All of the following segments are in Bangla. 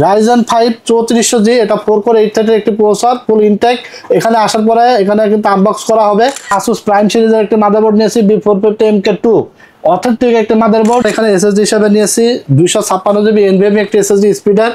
Ryzen 5 3400G, এটা 4 কোর 8 থ্রেডের একটি প্রসেসর, ফুল ইনটেক। এখানে আসার পরে এখানে কিন্তু আনবক্স করা হবে। Asus Prime সিরিজের একটা মাদারবোর্ড নিয়েছি, B450 MK2 অথেন্টিক একটা মাদারবোর্ড। এখানে এসএসডি হিসেবে নিয়েছি 256GB NVMe একটি এসএসডি স্পিডার,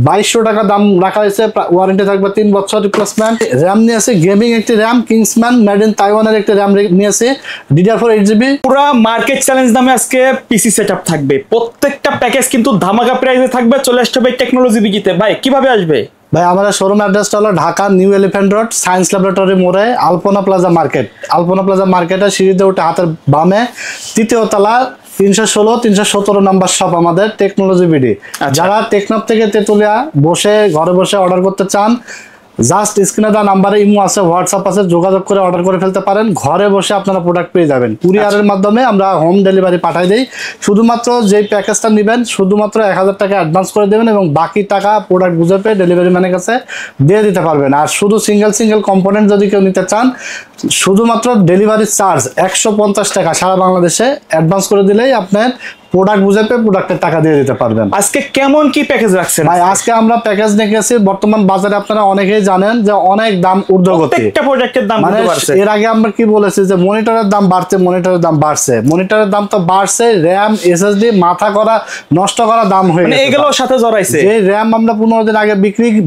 2200 টাকা দাম রাখা হয়েছে। ওয়ারেন্টি থাকবে 3 বছর রিপ্লেসমেন্ট। র্যাম নিয়েছি গেমিং একটি র্যাম, কিংসম্যান মেড ইন তাইওয়ানের একটি র্যাম নিয়েছি, DDR4 8GB। পুরো মার্কেট চ্যালেঞ্জ দামে আজকে পিসি সেটআপ থাকবে, প্রত্যেকটা প্যাকেজ কিন্তু ধামাকা প্রাইসে থাকবে। চলে আসতে হবে টেকনোলজি বিকিতে। ভাই কিভাবে আসবে? ভাই আমাদের শোরুম অ্যাড্রেসটা হলো Dhaka new elephant road, science laboratory মোড়ে, আলপনা প্লাজা মার্কেট। আলপনা প্লাজা মার্কেটের সিঁড়িতে উঠে হাতের বামে 3য় তলা 316-317 নাম্বার শপ আমাদের টেকনোলজি বিডি। যারা টেকনপ থেকে তেতুলিয়া বসে ঘরে বসে অর্ডার করতে চান, জাস্ট স্ক্রিনে দেওয়া নাম্বারে ইমো আছে, হোয়াটসঅ্যাপ আছে, যোগাযোগ করে অর্ডার করে ফেলতে পারেন। ঘরে বসে আপনারা প্রোডাক্ট পেয়ে যাবেন। কুরিয়ারের মাধ্যমে আমরা হোম ডেলিভারি পাঠাই দিই। শুধুমাত্র যেই প্যাকেজটা নেবেন শুধুমাত্র 1000 টাকা অ্যাডভান্স করে দেবেন এবং বাকি টাকা প্রোডাক্ট বুঝে পেয়ে ডেলিভারি ম্যানের কাছে দিয়ে দিতে পারবেন। আর শুধু সিঙ্গেল কম্পোনেন্ট যদি কেউ নিতে চান, শুধুমাত্র ডেলিভারি চার্জ 150 টাকা সারা বাংলাদেশে অ্যাডভান্স করে দিলেই আপনার প্রোডাক্ট বুঝে পেয়ে প্রোডাক্টের টাকা দিয়ে দিতে পারবেন। আজকে কেমন কি প্যাকেজ রাখছেন? ভাই আজকে আমরা প্যাকেজ দেখেছি, বর্তমান বাজারে আপনারা অনেকেই জানেন যে অনেক দাম ঊর্ধ্বগতি, প্রত্যেকটা প্রোডাক্টের দাম বাড়ছে। এর আগে আমরা কি বলেছি যে মনিটরের দাম বাড়ছে, মনিটরের দাম তো বাড়ছে, র্যাম এসএসডি মাথা করা নষ্ট করা দাম হয়ে গেছে, এগুলোর সাথে জড়াইছে। যে র্যাম আমরা 15 দিন আগে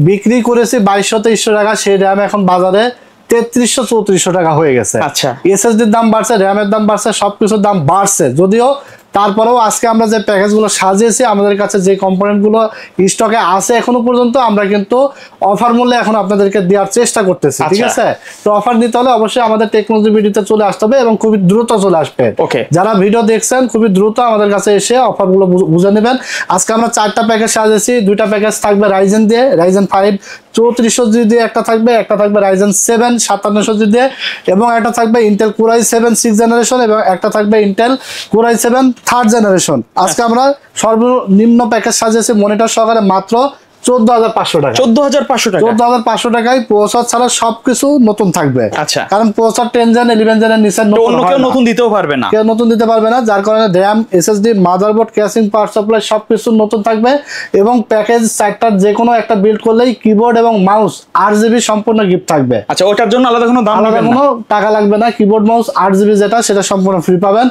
বিক্রি করেছি 2200-2300 টাকা, সেই র্যাম এখন বাজারে 3300-3400 টাকা হয়ে গেছে। আচ্ছা, এসএসডির দাম বাড়ছে, র্যামের দাম বাড়ছে, সবকিছুর দাম বাড়ছে। যদিও তারপরেও আজকে আমরা যে প্যাকেজগুলো সাজিয়েছি, আমাদের কাছে যে কম্পোনেন্টগুলো স্টকে আছে এখনো পর্যন্ত, আমরা কিন্তু অফার মূল্যে এখন আপনাদেরকে দেওয়ার চেষ্টা করতেছি। ঠিক আছে, তো অফার নিতে হলে অবশ্যই আমাদের টেকনোলজি ভিডিওতে চলে আসতে হবে এবং খুবই দ্রুত চলে আসবে। যারা ভিডিও দেখছেন খুবই দ্রুত আমাদের কাছে এসে অফারগুলো বুঝে নেবেন। আজকে আমরা 4টা প্যাকেজ সাজিয়েছি। 2টা প্যাকেজ থাকবে রাইজেন দিয়ে, Ryzen 5 3400G দিয়ে একটা থাকবে Ryzen 7 5700G দিয়ে, এবং একটা থাকবে Intel Core i7 6th generation, এবং একটা থাকবে Intel Core i7 3rd generation. আজকে আমরা সর্বনিম্ন প্যাকেজ সাজিয়েছি মনিটর সহকারে মাত্র 14500 টাকা। 14500 টাকায় প্রসেসর ছাড়া সবকিছু নতুন থাকবে। আচ্ছা, কারণ প্রসেসর 10 জেন 11 জেনের নিচে কেউ নতুন দিতেও পারবে না, যার কারণে RAM SSD motherboard casing power supply সবকিছু নতুন থাকবে। এবং প্যাকেজ 4টার যে কোনো একটা বিল্ড করলেই কিবোর্ড এবং মাউস 8GB সম্পূর্ণ গিফট থাকবে। আচ্ছা, ওটার জন্য আলাদা কোনো দাম লাগবে না, কোনো টাকা লাগবে না। কিবোর্ড মাউস 8GB যেটা, সেটা সম্পূর্ণ ফ্রি পাবেন।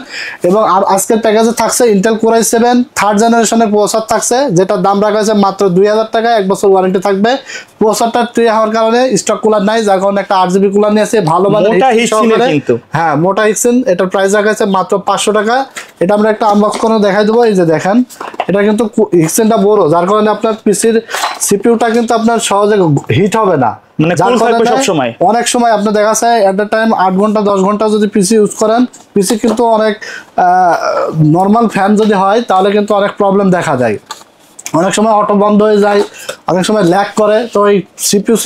এবং আজকের প্যাকেজে থাকছে ইন্টেল Core i7 3rd জেনারেশনের প্রসেসর থাকছে, যেটার দাম রাখা হয়েছে মাত্র 2000 টাকা। 1 বছর ওয়ারেন্টি থাকবে। প্রসেসরটা ট্রে হওয়ার কারণে স্টক কুলার নাই, যার কারণে একটা 8GB কুলার নিয়ে আসে, ভালো মানের কিন্তু। হ্যাঁ, মোটা হিটসিন। এটার প্রাইস রাখা আছে মাত্র 500 টাকা। এটা আমরা একটা আনবক্স করে দেখাই দেবো। এই যে দেখেন, এটা কিন্তু হিটসিনটা বড়, যার কারণে আপনার পিসির সিপিইউটা কিন্তু আপনার সহজে হিট হবে না। অনেক সময় আপনার দেখা যায় এট দ্য টাইম 8 ঘন্টা 10 ঘন্টা যদি পিসি ইউজ করেন, পিসি কিন্তু অনেক নর্মাল ফ্যান যদি হয় তাহলে কিন্তু অনেক প্রবলেম দেখা যায়। অনেক সময় অটো বন্ধ হয়ে যায়, অনেক সময় ল্যাগ করে। তো এই সিপিইউ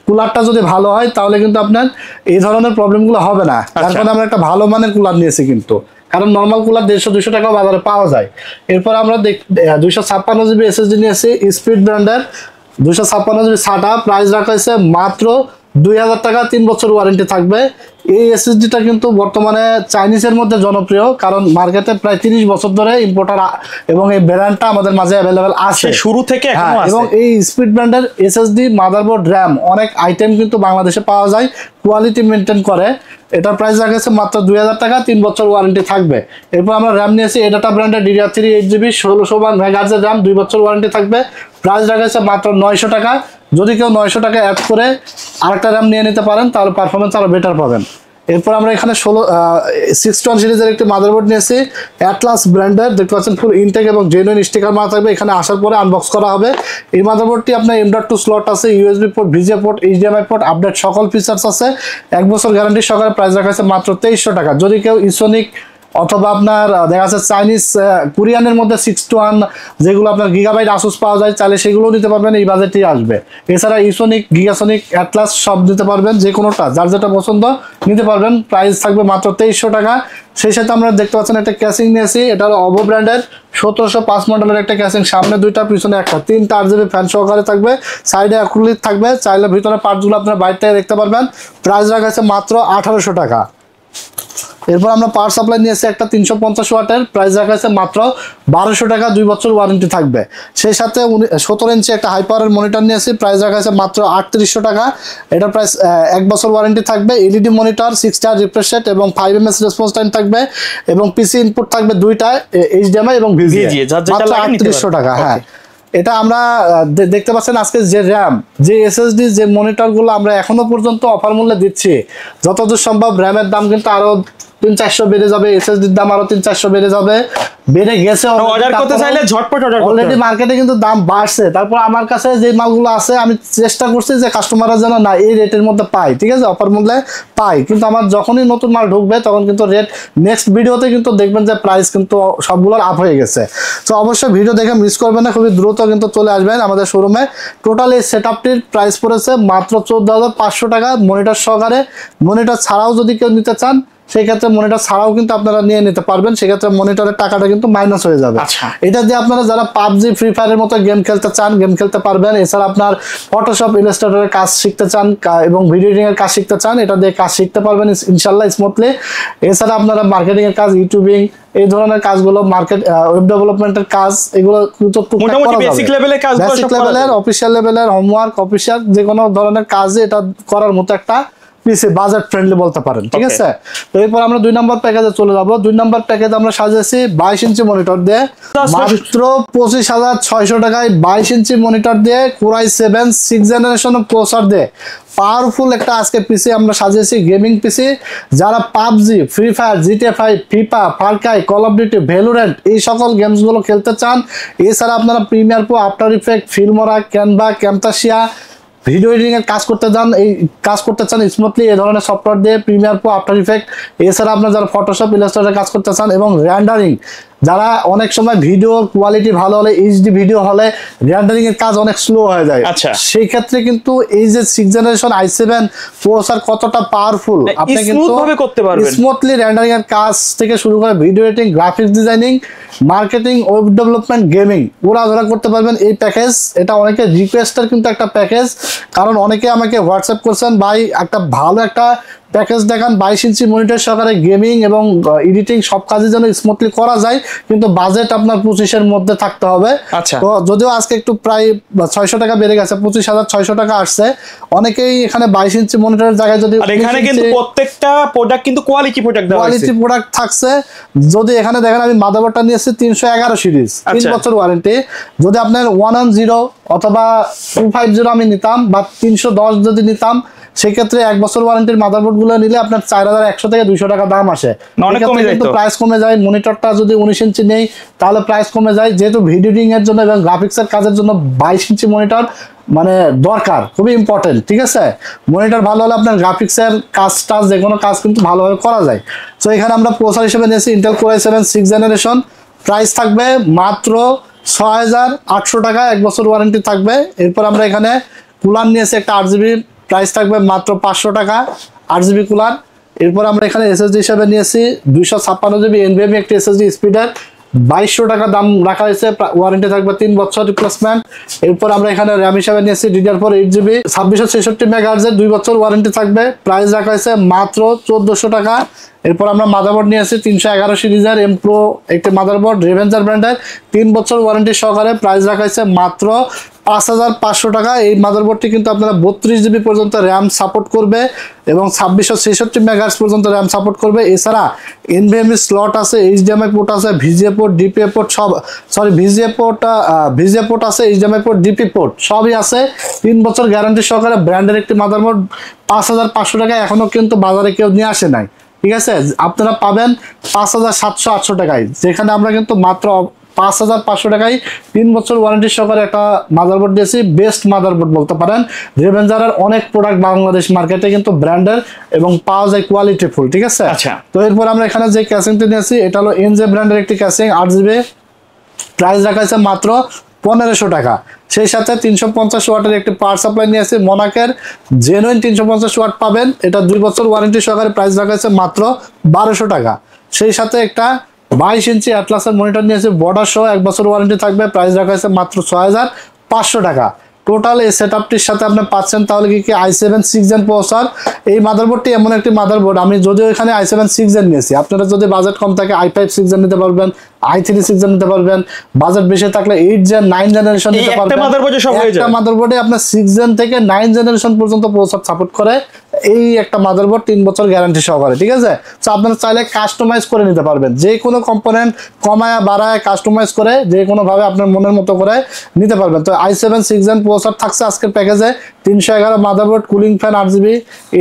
কুলারটা যদি ভালো হয় তাহলে কিন্তু আপনার এই ধরনের প্রবলেমগুলো হবে না। তার কারণে আমরা একটা ভালো মানের কুলার নিয়েছি কিন্তু, কারণ নর্মাল কুলার 150-200 টাকা বাজারে পাওয়া যায়। এরপর আমরা 256GB এসএসডি নিয়েছি স্পিড ব্র্যান্ডের 256GB SATA, প্রাইস রাখা হয়েছে মাত্র 2000 টাকা। 3 বছর ওয়ারেন্টি থাকবে। এই এসএসডিটা কিন্তু বর্তমানে চাইনিজের মধ্যে জনপ্রিয়, কারণ মার্কেটে প্রায় 30 বছর ধরে ইম্পোর্টার এবং এই ব্র্যান্ডটা আমাদের মাঝে অ্যাভেলেবেল আছে শুরু থেকে এখনো আছে। এবং এই স্পিড ব্র্যান্ডের এসএসডি মাদারবোর্ড র্যাম অনেক আইটেম কিন্তু বাংলাদেশে পাওয়া যায়, কোয়ালিটি মেনটেন করে। এটার প্রাইস রাখা আছে মাত্র 2000 টাকা। 3 বছর ওয়ারেন্টি থাকবে। এরপর আমরা র্যাম নিয়েছি এডাটা ব্র্যান্ডের DDR3 8GB 1600 মেগাহার্জের র্যাম, 2 বছর ওয়ারেন্টি থাকবে। প্রাইস রাখা আছে মাত্র 900 টাকা। যদি কেউ 900 টাকা অ্যাড করে আরেকটা র্যাম নিয়ে নিতে পারেন তাহলে পারফরমেন্স আরো বেটার পাবেন। এরপর আমরা এখানে 61 সিরিজের একটি মাদারবোর্ড নিয়েছি অ্যাটলাস ব্র্যান্ডের, দেখতে পাচ্ছেন ফুল ইনটেক এবং জেনুইন স্টিকার মারা থাকবে। এখানে আসার পরে আনবক্স করা হবে। এই মাদারবোর্ডটি আপনার M.2 স্লট আছে, USB port, VGA port, HDMI port, update সকল ফিচার্স আছে। 1 বছর গ্যারান্টি সহকারে। প্রাইস রাখা আছে মাত্র 2300 টাকা। যদি কেউ ইসোনিক অথবা আপনার দেখা যাচ্ছে চাইনিজ কোরিয়ানের মধ্যে 6:1 যেগুলো আপনার গিগাবাইট আসুস পাওয়া যায়, চাইলে সেগুলোও নিতে পারবেন, এই বাজেটেই আসবে। এছাড়া ইসোনিক, গিগাসোনিক, অ্যাটলাস সব নিতে পারবেন, যে কোনোটা যার যেটা পছন্দ নিতে পারবেন। প্রাইস থাকবে মাত্র 2300 টাকা। সেই সাথে আমরা দেখতে পাচ্ছেন একটা ক্যাসিং নিয়েছি, এটা হলো অভো ব্র্যান্ডের 1705 মডেলের একটা ক্যাসিং, সামনে 2টা পিছনে একটা, 3টা 8GB ফ্যান সহকারে থাকবে, সাইডে অ্যাক্রিলিক থাকবে, চাইলে ভিতরে পার্টসগুলো আপনার বাইরে থেকে দেখতে পারবেন। প্রাইস রাখা আছে মাত্র 1800 টাকা। এরপর আমরা পাওয়ার সাপ্লাই নিয়েছি একটা 350 ওয়াটের, প্রাইস রাখা আছে মাত্র 1200 টাকা, 2 বছর ওয়ারেন্টি থাকবে। সেই সাথে 17 ইঞ্চি একটা হাই পাওয়ারের মনিটর নিয়েছি, প্রাইস রাখা আছে মাত্র 3800 টাকা, এটার প্রাইস 1 বছর ওয়ারেন্টি থাকবে। LED monitor, 6 star refresh rate এবং 5 ms রেসপন্স টাইম থাকবে, এবং পিসি ইনপুট থাকবে দুইটা, এইচডিএমআই এবং ভিজিএ, মাত্র 3800 টাকা। হ্যাঁ, এটা আমরা দেখতে পাচ্ছেন আজকে যে র্যাম, যে এসএসডি, যে মনিটরগুলো আমরা এখনো পর্যন্ত অফার মূল্যে দিচ্ছি, যতদূর সম্ভব র্যামের দাম কিন্তু আরো 300-400 বেড়ে যাবে, এসএসডির দাম আরো 300-400 বেড়ে যাবে, বেড়ে গেছে। অর্ডার করতে চাইলে ঝটপট অর্ডার করতে হবে। অলরেডি মার্কেটে কিন্তু দাম বাড়ছে, তারপর আমার কাছে যে মালগুলো আছে আমি চেষ্টা করছি যে কাস্টমাররা যেন না এই রেটের মধ্যে পায়, ঠিক আছে, অফার মূল্যে পায়। কিন্তু আমার যখনই নতুন মাল ঢুকবে তখন কিন্তু রেট নেক্সট ভিডিওতে কিন্তু দেখবেন যে প্রাইস কিন্তু সবগুলোর আপ হয়ে গেছে। তো অবশ্যই ভিডিও দেখে মিস করবেন না, খুবই দ্রুত কিন্তু চলে আসবেন আমাদের শোরুমে। টোটাল এই সেটআপটির প্রাইস পড়েছে মাত্র 14,500 টাকা মনিটর সহকারে। মনিটর ছাড়াও যদি কেউ নিতে চান সেই ক্ষেত্রে মনিটর ছাড়াও কিন্তু আপনারা নিয়ে নিতে পারবেন, সেক্ষেত্রে মনিটরের টাকাটা কিন্তু মাইনাস হয়ে যাবে। এটা দিয়ে আপনারা যারা পাবজি, ফ্রি ফায়ারের মতো গেম খেলতে চান গেম খেলতে পারবেন। এছাড়া আপনার ফটোশপ, ইলাস্ট্রেটরের কাজ শিখতে চান এবং ভিডিও এডিটিং এর কাজ শিখতে চান, এটা দিয়ে কাজ শিখতে পারবেন ইনশাল্লাহ স্মুথলি। এছাড়া আপনারা মার্কেটিং এর কাজ, ইউটিউবিং, এই ধরনের কাজগুলো, মার্কেট ওয়েব ডেভেলপমেন্টের কাজ, এগুলো কিন্তু মোটামুটি বেসিক লেভেলের কাজ, বেসিক লেভেলের, অফিশিয়াল লেভেলের, হোমওয়ার্ক, অফিশিয়াল যে কোনো ধরনের কাজে এটা করার মতো একটা পিসি, বাজেট ফ্রেন্ডলি বলতে পারেন, ঠিক আছে। তো এরপর আমরা 2 নম্বর প্যাকেজে চলে যাব। 2 নম্বর প্যাকেজ আমরা সাজিয়েছি 22 ইঞ্চি মনিটর দিয়ে, মাত্র 25,600 টাকায় 22 ইঞ্চি মনিটর দিয়ে, কোরাই 7 6 জেনারেশন প্রসেসর দিয়ে পাওয়ারফুল একটা আজকে পিসি আমরা সাজিয়েছি, গেমিং পিসি। যারা PUBG, free fire, GTA 5, FIFA, Far Cry, call of duty, Valorant এই সকল গেমসগুলো খেলতে চান, এছাড়া আপনারা Premiere Pro, after effect, Filmora, Canva, ক্যামতাসিয়া video editing এর কাজ করতে চান, এই কাজ করতে চান স্মুথলি এই ধরনের সফটওয়্যার দিয়ে, প্রিমিয়ার প্রো, আফটার ইফেক্ট, এছাড়া আপনারা যারা ফটোশপ, ইলাস্ট্রেটর কাজ করতে চান এবং রেন্ডারিং, যারা অনেক সময় ভিডিও কোয়ালিটি ভালো হলে, এইচডি ভিডিও হলে রেন্ডারিং এর কাজ অনেক স্লো হয়ে যায়, সেই ক্ষেত্রে কিন্তু এই যে 6 জেনারেশন i7 প্রসেসর কতটা পাওয়ারফুল, আপনি কিন্তু করতে পারবেন স্মুথলি রেন্ডারিং এর কাজ থেকে শুরু করে video editing, graphics designing, marketing, web development, gaming ওরা করতে পারবেন এই প্যাকেজ। এটা অনেকে রিকোয়েস্টের কিন্তু একটা প্যাকেজ, কারণ অনেকে আমাকে হোয়াটসঅ্যাপ করছেন, ভাই একটা ভালো একটা প্যাকেজ দেখান 22 ইঞ্চি মনিটর সহকারে গেমিং এবং এডিটিং সব কাজে যেন স্মুথলি করা যায়, কিন্তু বাজেট আপনার 25 মধ্যে থাকতে হবে। তো যদিও আজকে একটু প্রায় 600 টাকা বেড়ে গেছে, 25,600 টাকা আসছে। অনেকেই এখানে 22 ইঞ্চি মনিটরের জায়গায় যদি এখানে কিন্তু প্রত্যেকটা প্রোডাক্ট কিন্তু কোয়ালিটি প্রোডাক্ট থাকছে। যদি এখানে দেখেন আমি মাদারবোর্ডটা নিয়েছি 311 সিরিজ, 3 বছর ওয়ারেন্টি। যদি আপনার 110 অথবা 250 আমি নিতাম বা 310 যদি নিতাম, সেক্ষেত্রে 1 বছর ওয়ারেন্টির মাদারবোর্ড গুলো নিলে আপনার 4100 থেকে 200 টাকা দাম আসে, কিন্তু প্রাইস কমে যায়। মনিটরটা যদি 19 ইঞ্চি নেই তাহলে প্রাইস কমে যায়, যেহেতু ভিডিও এডিটিং এর জন্য এবং গ্রাফিক্সের কাজের জন্য 22 ইঞ্চি মনিটর মানে দরকার, খুবই ইম্পর্টেন্ট, ঠিক আছে। মনিটর ভালো হলে আপনার গ্রাফিক্সের কাজটা যে কোনো কাজ কিন্তু ভালোভাবে করা যায়। তো এখানে আমরা প্রসেসর হিসেবে নিয়েছি Intel core i7 6 generation, price থাকবে মাত্র 6,800 টাকা, 1 বছর ওয়ারেন্টি থাকবে। এরপর আমরা এখানে কুলার নিয়েছি একটা 8GB, প্রাইস থাকবে মাত্র 500 টাকা, 8GB কুলার। এরপর আমরা এখানে এসএসডি হিসেবে নিয়েছি 256GB এনভিএমই একটি এসএসডি স্পিডের, 2200 টাকা দাম রাখা হয়েছে, ওয়ারেন্টি থাকবে 3 বছর রিপ্লেসমেন্ট। এরপর আমরা এখানে র্যাম হিসেবে নিয়েছি DDR4 8GB 2666 MHz, 2 বছর ওয়ারেন্টি থাকবে, প্রাইস রাখা হয়েছে মাত্র 1400 টাকা। এরপর আমরা মাদারবোর্ড নিয়েছি 311 সিরিজের এম প্রো একটি মাদারবোর্ড, রেভেঞ্জার ব্র্যান্ডের, 3 বছর ওয়ারেন্টি সহকারে, প্রাইস রাখা হয়েছে মাত্র 5500 টাকা। এই মাদারবোর্ডটি কিন্তু আপনারা 32GB পর্যন্ত র্যাম সাপোর্ট করবে এবং 2666 MHz পর্যন্ত র্যাম সাপোর্ট করবে। এছাড়া এনভিএমই স্লট আছে, এইচডিএমআই পোর্ট আছে, ভিজিএ পোর্ট, ডিপিএ পোর্ট সব, সরি ভিজিএ পোর্ট আছে, এইচডিএমআই পোর্ট, ডিপি পোর্ট সবই আছে। 3 বছর গ্যারান্টি সহকারে ব্র্যান্ডের একটি মাদারবোর্ড 5500 টাকা, এখনো কিন্তু বাজারে কেউ নিয়ে আসে নাই, ঠিক আছে। আপনারা পাবেন 5700-800 টাকায়, যেখানে আমরা কিন্তু মাত্র 5500 টাকায় 3 বছর ওয়ারেন্টি সহকারে একটা মাদারবোর্ড দিয়েছি। বেস্ট মাদারবোর্ড বলতে পারেন। রেভেঞ্জারের অনেক প্রোডাক্ট বাংলাদেশ মার্কেটে কিন্তু ব্র্যান্ডের এবং পাওয়া যায় কোয়ালিটি ফুল, ঠিক আছে। তো এরপর আমরা এখানে যে ক্যাসিংটি নিয়েছি এটা হলো এনজে ব্র্যান্ডের একটি ক্যাসিং, 8GB, প্রাইস রাখা হয়েছে মাত্র 1500 টাকা। সেই সাথে 350 ওয়াটের একটি পাওয়ার সাপ্লাই নিয়েছি মনাকের, জেনুইন 350 ওয়াট পাবেন, এটা 2 বছর ওয়ারেন্টি সহকারে, প্রাইস রাখা হয়েছে মাত্র 1200 টাকা। সেই সাথে একটা 22 ইঞ্চি অ্যাটলাসের মনিটর নিয়েছি বর্ডার সহ, 1 বছর ওয়ারেন্টি থাকবে, প্রাইস রাখা হয়েছে মাত্র 6500 টাকা। টোটাল এই সেটআপটির সাথে আপনি পাচ্ছেন তাহলে কি i7 6 জেন প্রসেসর। এই মাদারবোর্ডটি এমন একটি মাদারবোর্ড, আমি যদিও এখানে i7 6 জেন নিয়েছি, আপনারা যদি বাজেট কম থাকে i5 6 জেন নিতে পারবেন, i3 6 জেন নিতে পারবেন, বাজেট বেশি থাকলে 8 জেন 9 জেনারেশন নিতে পারবেন। একটা মাদারবোর্ডে সব হয়ে যায়, একটা মাদারবোর্ডে আপনার 6 জেন থেকে 9 জেনারেশন পর্যন্ত প্রসেসর সাপোর্ট করে এই একটা মাদারবোর্ড 3 বছর গ্যারান্টি সহকারে, ঠিক আছে। তো আপনারা চাইলে কাস্টমাইজ করে নিতে পারবেন, যে কোনো কম্পোনেন্ট কমায়া বাড়ায় কাস্টমাইজ করে যে কোনো ভাবে আপনার মনের মতো করে নিতে পারবেন। তো i7 6 জেন প্রসেসর থাকছে আজকের প্যাকেজে, 311 motherboard, cooling fan 8GB,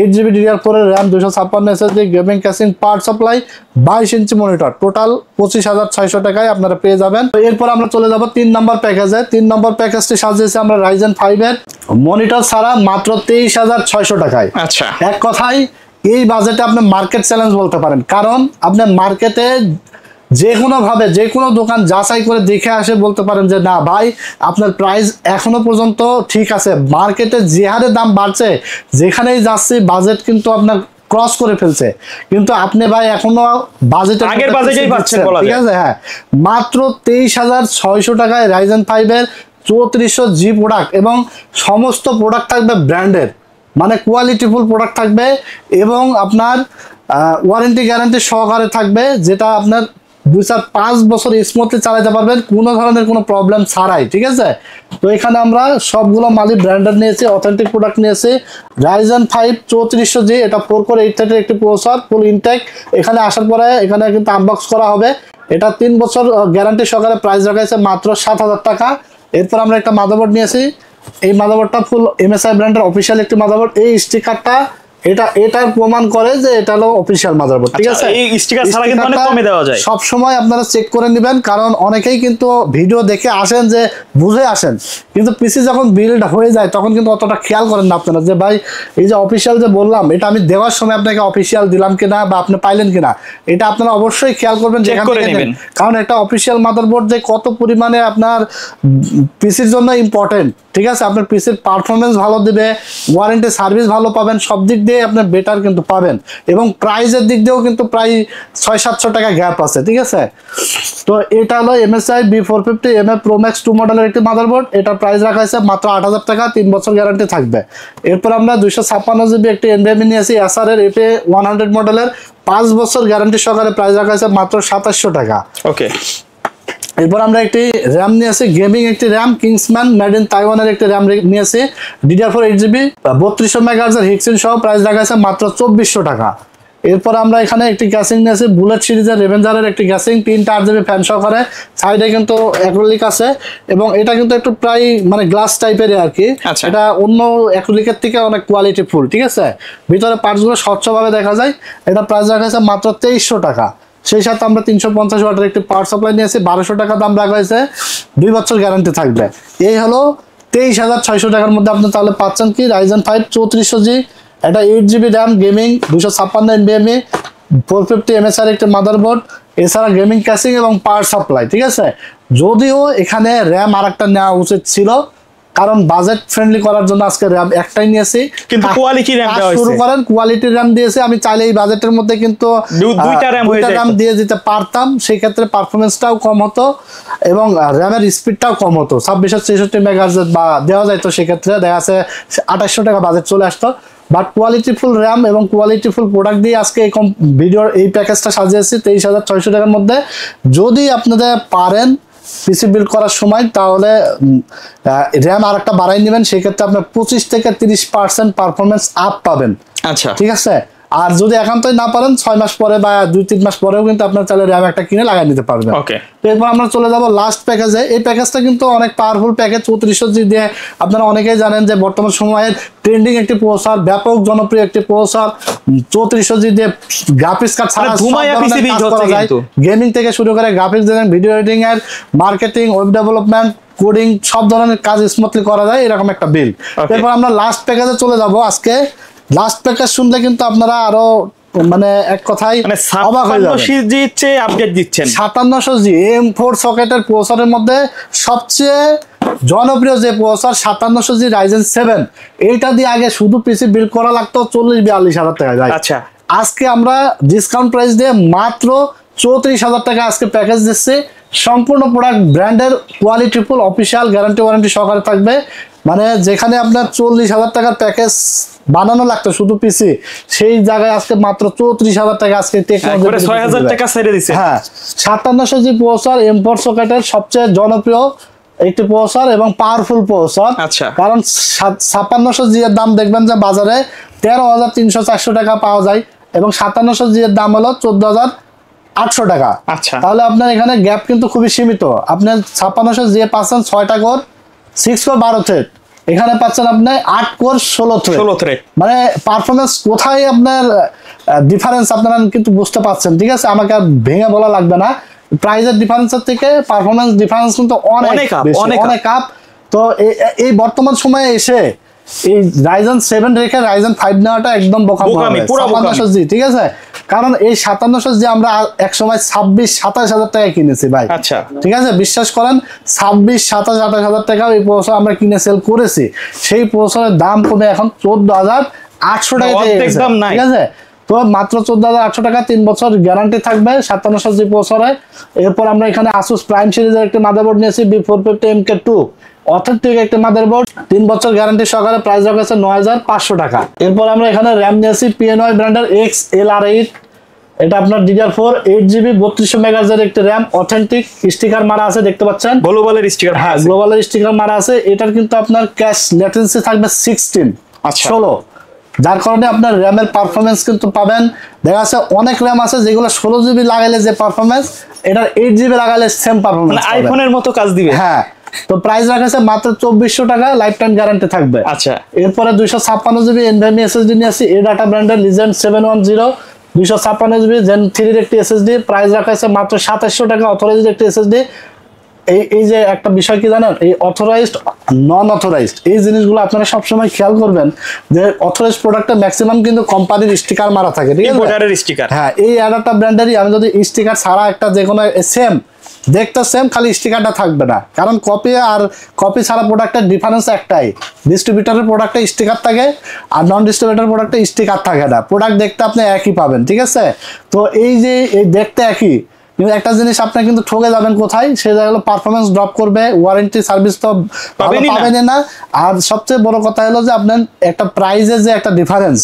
8GB DDR4 এর RAM, 256 SSD, gaming casing, power supply, 22 inch monitor, total 25,600 টাকায় আপনারা পেয়ে যাবেন। তো এরপর আমরা চলে যাব 3 নম্বর প্যাকেজে। 3 নম্বর প্যাকেজটি সাজিয়েছি আমরা Ryzen 5 এর মনিটর ছাড়া মাত্র 23,600 টাকায়। আচ্ছা, এক কথায় এই বাজেটে আপনি মার্কেট চ্যালেঞ্জ বলতে পারেন, কারণ আপনি মার্কেটে যে কোনো ভাবে যে কোনো দোকান যাচাই করে দেখে আসে বলতে পারেন যে না ভাই আপনার প্রাইস এখনো পর্যন্ত ঠিক আছে, মার্কেটে যে হারে দাম বাড়ছে যেখানেই যাচ্ছে বাজেট কিন্তু আপনার ক্রস করে ফেলছে, কিন্তু আপনি ভাই এখনো বাজেটে আগের বাজেটেই পাচ্ছেন বলা যায়, ঠিক আছে। হ্যাঁ, মাত্র 23,600 টাকায় Ryzen 5 এর 3400G প্রোডাক্ট, এবং সমস্ত প্রোডাক্ট থাকবে ব্র্যান্ডের, মানে কোয়ালিটিফুল প্রোডাক্ট থাকবে, এবং আপনার ওয়ারেন্টি গ্যারান্টি সহকারে থাকবে, যেটা আপনার 2-5 বছর স্মুথলি চালাতে পারবেন কোনো ধরনের কোনো প্রবলেম ছাড়াই, ঠিক আছে। তো এখানে আমরা সবগুলো মালিক ব্র্যান্ডেড নিয়েছি, অথেন্টিক প্রোডাক্ট নিয়েছি। Ryzen 5 3400G, এটা 4 কোর 8 থ্রেডের একটি প্রসেসর, ফুল ইনটেক। এখানে আসার পরে এখানে কিন্তু আনবক্স করা হবে, এটা 3 বছর গ্যারান্টি সহকারে, প্রাইস রাখা হয়েছে মাত্র 7,000 টাকা। এরপর আমরা একটা মাদারবোর্ড নিয়েছি, এই মাদারবোর্ডটা ফুল MSI ব্র্যান্ডের অফিসিয়াল একটি মাদারবোর্ড। এই স্টিকারটা এটার প্রমাণ করে যে এটা হলো অফিশিয়াল মাদারবোর্ড, ঠিক আছে। এই স্টিকার ছাড়া কিন্তু অনেক কমে দেওয়া যায়। সব সময় আপনারা চেক করে নেবেন, কারণ অনেকেই কিন্তু ভিডিও দেখে আসেন যে বুঝে আসেন, কিন্তু পিসি যখন বিল্ড হয়ে যায় তখন কিন্তু অতটা খেয়াল করেন না আপনারা যে ভাই এই যে অফিশিয়াল যে বললাম এটা আমি দেওয়ার সময় আপনাকে অফিশিয়াল দিলাম কিনা বা আপনি পাইলেন কিনা, এটা আপনারা অবশ্যই খেয়াল করবেন, চেক করে নেবেন, কারণ একটা অফিশিয়াল মাদারবোর্ড যে কত পরিমাণে আপনার পিসির জন্য ইম্পর্টেন্ট, ঠিক আছে। আপনার পিসির পারফরমেন্স ভালো দিবে, ওয়ারেন্টি সার্ভিস ভালো পাবেন, সব দিক দিয়ে আপনি বেটার কিন্তু পাবেন, এবং প্রাইসের দিক দিয়েও কিন্তু প্রায় 600-700 টাকা গ্যাপ আছে, ঠিক আছে। তো এটা হলো MSI B450MA Pro Max 2 মডেলের একটি মাদারবোর্ড, এটার প্রাইস রাখা হয়েছে মাত্র 8,000 টাকা, 3 বছর গ্যারান্টি থাকবে। এরপর আমরা 256GB একটি NVMe নিয়েছি SR এর FA100 মডেলের, 5 বছর গ্যারান্টি সহকারে, প্রাইস রাখা হয়েছে মাত্র 2700 টাকা। ওকে, এরপর আমরা একটি র্যাম নিয়েছি, গেমিং একটি র্যাম, কিংসম্যান মেড ইন তাইওয়ানের একটি র্যাম নিয়েছি, DDR4 8GB, 3200 MHz এর হিটসিন সহ, প্রাইস রাখা আছে মাত্র 2400 টাকা। এরপর আমরা এখানে একটি গ্যাসিং নিয়েছি, বুলেট সিরিজের রেভেঞ্জারের একটি গ্যাসিং, 3টা 8GB ফ্যান সহকারে, সাইডে কিন্তু অ্যাক্রিলিক আছে, এবং এটা কিন্তু একটু প্রায় মানে গ্লাস টাইপের আর কি, এটা অন্য অ্যাক্রিলিকের থেকে অনেক কোয়ালিটি ফুল, ঠিক আছে। ভিতরে পার্টসগুলো স্বচ্ছভাবে দেখা যায়, এটা প্রাইস রাখা আছে মাত্র 2300 টাকা। সেই সাথে আমরা 350 ওয়াটের একটি পাওয়ার সাপ্লাই নিয়েছি, 1200 টাকা দাম রাখা হয়েছে, 2 বছর গ্যারান্টি থাকবে। এই হলো 23,600 টাকার মধ্যে আপনি তাহলে পাচ্ছেন কি Ryzen 5 3400G, এটা 8GB RAM, gaming, 256 NVMe, 450 MSI একটি মাদারবোর্ড, এছাড়া গেমিং ক্যাসিং এবং পাওয়ার সাপ্লাই, ঠিক আছে। যদিও এখানে র্যাম আরেকটা নেওয়া উচিত ছিল, কারণ বাজেট ফ্রেন্ডলি করার জন্য আজকে র্যাম একটাই নিয়েছি, কিন্তু কোয়ালিটি র্যাম দেওয়া হয়েছে, শুরু করেন কোয়ালিটি র্যাম দিয়েছে। আমি চাইলে এই বাজেটের মধ্যে কিন্তু দুইটা র্যাম দিয়ে দিতে পারতাম, সেই ক্ষেত্রে পারফরমেন্সটাও কম হতো এবং র্যামের স্পিডটাও কম হতো, 2666 MHz বা দেওয়া যায়, তো সেক্ষেত্রে দেখা যাচ্ছে 2800 টাকা বাজেট চলে আসতো। বাট কোয়ালিটিফুল র্যাম এবং কোয়ালিটিফুল প্রোডাক্ট দিয়ে আজকে এই ভিডিওর এই প্যাকেজটা সাজিয়েছি 23,600 টাকার মধ্যে। যদি আপনাদের পারেন পিসি বিল্ড করার সময়, তাহলে র্যাম আর একটা বাড়াই নেবেন, সেক্ষেত্রে আপনার 25 থেকে 30% পারফরমেন্স আপ পাবেন। আচ্ছা, ঠিক আছে। আর যদি একান্তই না পারেন 6 মাস পরে বা 2-3 মাস পরেও কিন্তু আপনার চাইলে র্যাম একটা কিনে লাগাই নিতে পারবেন। ওকে, তো এরপর আমরা চলে যাব লাস্ট প্যাকেজে। এই প্যাকেজটা কিন্তু অনেক পাওয়ারফুল প্যাকেজ, 3400G দিয়ে আপনারা অনেকেই জানেন যে বর্তমান সময়ের ট্রেন্ডিং একটি প্রসেসর, ব্যাপক জনপ্রিয় একটি প্রসেসর, 3400G দিয়ে গ্রাফিক্স কার্ড ছাড়া গেমিং থেকে শুরু করে গ্রাফিক্স ডিজাইন, ভিডিও এডিটিং এর, মার্কেটিং, ওয়েব ডেভেলপমেন্ট, কোডিং, সব ধরনের কাজ স্মুথলি করা যায় এরকম একটা বিল্ড। এরপর আমরা লাস্ট প্যাকেজে চলে যাব। আজকে লাস্ট প্যাকেজ শুনলে কিন্তু আপনারা আরো মানে এক কথায় অবাক হয়ে যাবেন। 5700G আপডেট দিচ্ছেন, 5700G M4 সকেটের প্রসেসরের মধ্যে সবচেয়ে জনপ্রিয় যে প্রসেসর 5700G Ryzen 7, এইটা দিয়ে আগে শুধু পিসি বিল্ড করা লাগতো 40-42 হাজার টাকা যায়। আচ্ছা, আজকে আমরা ডিসকাউন্ট প্রাইস দিয়ে মাত্র 34,000 টাকা আজকে প্যাকেজ দিচ্ছি। সম্পূর্ণ প্রোডাক্ট ব্র্যান্ডের quality full official guarantee warranty সহকারে থাকবে। মানে যেখানে আপনার 40,000 টাকার প্যাকেজ বানানো লাগতো শুধু পিসি, সেই জায়গায় আজকে মাত্র 34,000 টাকা আজকে টেকনোলজি 6,000 টাকা ছেড়ে দিছে। হ্যাঁ 5700 জি প্রসেসর M4 সকেটের সবচেয়ে জনপ্রিয় একটি প্রসেসর এবং পাওয়ারফুল প্রসেসর। আচ্ছা। কারণ 5600 জি এর দাম দেখবেন যে বাজারে 13,300-400 টাকা পাওয়া যায় এবং 5700 জি এর দাম হলো 14,800 টাকা। আচ্ছা। তাহলে আপনার এখানে গ্যাপ কিন্তু খুবই সীমিত। আপনার 5600 জি পাচ্ছেন 6টা কোর 6 কোর 12 থ্রেড, এখানে পাচ্ছেন আপনি 8 কোর 16 থ্রেড। মানে পারফরমেন্স কোথায় আপনার ডিফারেন্স আপনারা কিন্তু বুঝতে পারছেন, ঠিক আছে? আমাকে আর ভেঙে বলা লাগবে না, প্রাইসের ডিফারেন্সের থেকে পারফরমেন্স ডিফারেন্স কিন্তু অনেক আপ। তো এই বর্তমান সময়ে এসে এই রাইজেন 7 রেখে রাইজেন 5 নেওয়াটা একদম বোকামি, 5700 জি, ঠিক আছে? কারণ এই 5700 জি আমরা এক সময় 26-27 হাজার টাকা কিনেছি ভাই। আচ্ছা, ঠিক আছে, বিশ্বাস করেন 26-27-28 হাজার টাকা এই প্রসেসর আমরা কিনে সেল করেছি। সেই প্রসেসরের দাম কমে এখন 14,800 টাকা হয়ে গেছে, ঠিক আছে? তো মাত্র 14,800 টাকা 3 বছর গ্যারান্টি থাকবে 5700 জি প্রসেসরে। এরপর আমরা এখানে Asus Prime সিরিজের একটি মাদারবোর্ড নিয়েছি B450 MK2 অথেন্টিক একটি মাদারবোর্ড, 3 বছর গ্যারান্টি সহকারে, প্রাইস রাখা আছে 9,500 টাকা। এরপর আমরা এখানে র্যাম নিয়েছি PNY ব্র্যান্ডের XLR8, এটা আপনার DDR4 8GB 3200 মেগাহার্জের একটি র্যাম, অথেন্টিক, স্টিকার মারা আছে দেখতে পাচ্ছেন, গ্লোবালের স্টিকার। হ্যাঁ গ্লোবালের স্টিকার মারা আছে। এটার কিন্তু আপনার ক্যাশ লেটেন্সি থাকবে 16, 16, যার কারণে আপনার র্যামের পারফরমেন্স কিন্তু পাবেন। দেখা যাচ্ছে অনেক র্যাম আছে যেগুলো 16GB লাগাইলে যে পারফরমেন্স, এটার 8GB লাগাইলে সেম পারফরমেন্স, মানে আইফোনের মতো কাজ দিবে। হ্যাঁ, তো প্রাইস রাখা আছে মাত্র 2400 টাকা, লাইফ টাইম গ্যারান্টি থাকবে। আচ্ছা। এরপরে 256GB NVMe SSD নিয়ে আসি, এডাটা ব্র্যান্ডের Legend 710 256GB Gen 3 এর একটি SSD, প্রাইস রাখা আছে মাত্র 2700 টাকা, অথরাইজড একটি SSD। এই যে একটা বিষয় কি জানেন, এই অথরাইজড নন অথরাইজড এই জিনিসগুলো আপনারা সবসময় খেয়াল করবেন যে অথরাইজড প্রোডাক্টে ম্যাক্সিমাম কিন্তু কোম্পানির স্টিকার মারা থাকে, ঠিক আছে? ইম্পোর্টারের স্টিকার। হ্যাঁ, এই অ্যাডাটা ব্র্যান্ডেরই আমি যদি স্টিকার ছাড়া একটা যে কোনো সেম দেখতে সেম, খালি স্টিকারটা থাকবে না, কারণ কপি আর কপি ছাড়া প্রোডাক্টের ডিফারেন্স একটাই, ডিস্ট্রিবিউটরের প্রোডাক্টে স্টিকার থাকে আর নন ডিস্ট্রিবিউটর প্রোডাক্টে স্টিকার থাকে না, প্রোডাক্ট দেখতে আপনি একই পাবেন, ঠিক আছে? তো এই যে এই দেখতে একই, কিন্তু একটা জিনিস আপনি কিন্তু ঠকে যাবেন কোথায়, সে জায়গায় পারফরমেন্স ড্রপ করবে, ওয়ারেন্টি সার্ভিস তো পাবেনই না। আর সবচেয়ে বড় কথা হলো যে আপনার একটা প্রাইজের যে একটা ডিফারেন্স,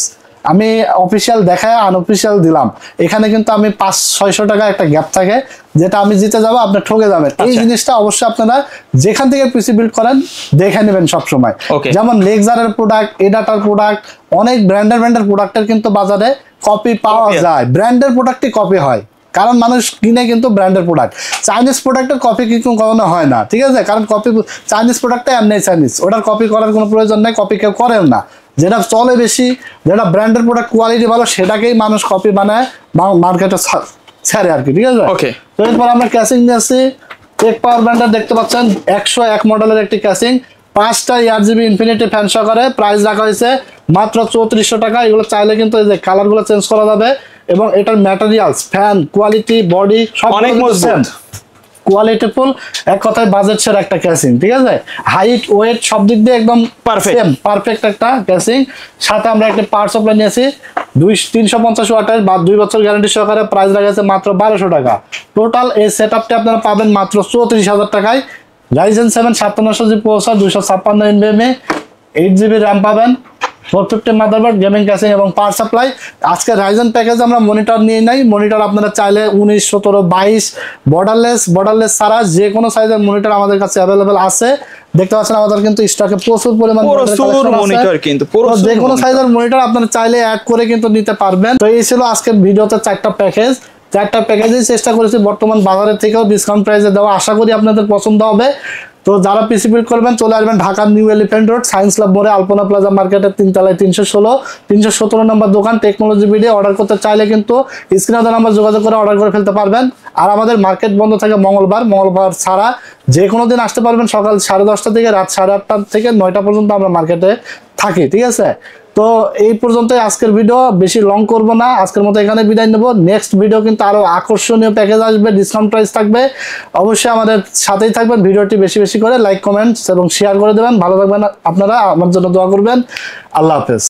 আমি অফিসিয়াল দেখায় আনঅফিসিয়াল দিলাম, এখানে কিন্তু আমি 500-600 টাকা একটা গ্যাপ থাকে, যেটা আমি জিতে যাবো, আপনি ঠকে যাবেন। এই জিনিসটা অবশ্যই আপনারা যেখান থেকে পিসি বিল্ড করেন দেখে নেবেন সবসময়। যেমন লেক্সারের প্রোডাক্ট, এডাটার প্রোডাক্ট, অনেক ব্র্যান্ডের প্রোডাক্টের কিন্তু বাজারে কপি পাওয়া যায়, ব্র্যান্ডের প্রোডাক্টই কপি হয়, কারণ মানুষ কিনে কিন্তু ব্র্যান্ডের প্রোডাক্ট। চাইনিজ প্রোডাক্টের কপি কিন্তু কখনো হয় না, ঠিক আছে? কারণ কপি চাইনিজ প্রোডাক্টটা এমনি চাইনিজ, ওটার কপি করার কোনো প্রয়োজন নেই, কপি কেউ করেন না। যেটা চলে বেশি, যেটা ব্র্যান্ডের প্রোডাক্ট কোয়ালিটি ভালো, সেটাকেই মানুষ কপি বানায় মার্কেটে ছাড়ে আর কি, ঠিক আছে? ওকে। তো এরপর আমরা ক্যাসিং নিয়ে আসছি, টেক পাওয়ার ব্র্যান্ডের দেখতে পাচ্ছেন 101 মডেলের একটি ক্যাসিং, 5টা RGB ইনফিনিটি ফ্যান সহকারে, প্রাইস রাখা হয়েছে মাত্র 3400 টাকা। এগুলো চাইলে কিন্তু এই যে কালারগুলো চেঞ্জ করা যাবে এবং এটার ম্যাটেরিয়ালস, ফ্যান কোয়ালিটি, বডি সব অনেক মজবুত, কোয়ালিটিফুল, এক কথায় বাজেট সেরা একটা ক্যাসিং, ঠিক আছে? হাইট, ওয়েট সব দিক দিয়ে একদম পারফেক্ট একটা ক্যাসিং। সাথে আমরা একটা পাওয়ার সাপ্লাই নিয়েছি 350 ওয়াটের বা 2 বছর গ্যারান্টি সহকারে, প্রাইস রাখা মাত্র 1200 টাকা। টোটাল এই সেটআপটি আপনারা পাবেন মাত্র 34,000 টাকায়। রাইজেন 7 5700 জি প্রসেসর, 256 NVMe, 8GB র্যাম পাবেন, 450 মাদারবোর্ড, গেমিং ক্যাসিং এবং পাওয়ার সাপ্লাই। আজকে রাইজেন প্যাকেজ আমরা মনিটর নিয়ে নাই, মনিটর আপনারা চাইলে 19, 17, 22 বর্ডারলেস ছাড়া যে কোনো সাইজের মনিটর আমাদের কাছে অ্যাভেলেবেল আছে। দেখতে পাচ্ছেন আমাদের কিন্তু স্টকে প্রচুর পরিমাণ মনিটর, কিন্তু যে কোনো সাইজের মনিটর আপনারা চাইলে অ্যাড করে কিন্তু নিতে পারবেন। তো এই ছিল আজকের ভিডিওতে 4টা প্যাকেজ, 4টা প্যাকেজই চেষ্টা করেছি বর্তমান বাজারের থেকেও ডিসকাউন্ট প্রাইসে দেওয়া, আশা করি আপনাদের পছন্দ হবে। তো যারা পিসি বিল্ড করবেন চলে আসবেন ঢাকার new elephant road science lab মোড়ে আলপনা প্লাজা মার্কেটের 3 তলায় 317 নম্বর দোকান টেকনোলজি ভিডিও। অর্ডার করতে চাইলে কিন্তু স্ক্রিনে দেওয়া নাম্বার যোগাযোগ করে অর্ডার করে ফেলতে পারবেন। আর আমাদের মার্কেট বন্ধ থাকে মঙ্গলবার ছাড়া যে কোনো দিন আসতে পারবেন, সকাল 10:30 থেকে রাত 8:30 থেকে 9টা পর্যন্ত আমরা মার্কেটে থাকি, ঠিক আছে? তো এই পর্যন্তই আজকের ভিডিও, বেশি লং করব না, আজকের মতো এখানে বিদায় নেব। নেক্সট ভিডিও কিন্তু আরো আকর্ষণীয় প্যাকেজ আসবে, ডিসকাউন্ট প্রাইস থাকবে, অবশ্যই আমাদের সাথেই থাকবেন। ভিডিওটি বেশি করে লাইক, কমেন্টস এবং শেয়ার করে দেবেন। ভালো থাকবেন আপনারা, আমার জন্য দোয়া করবেন। আল্লাহ হাফেজ।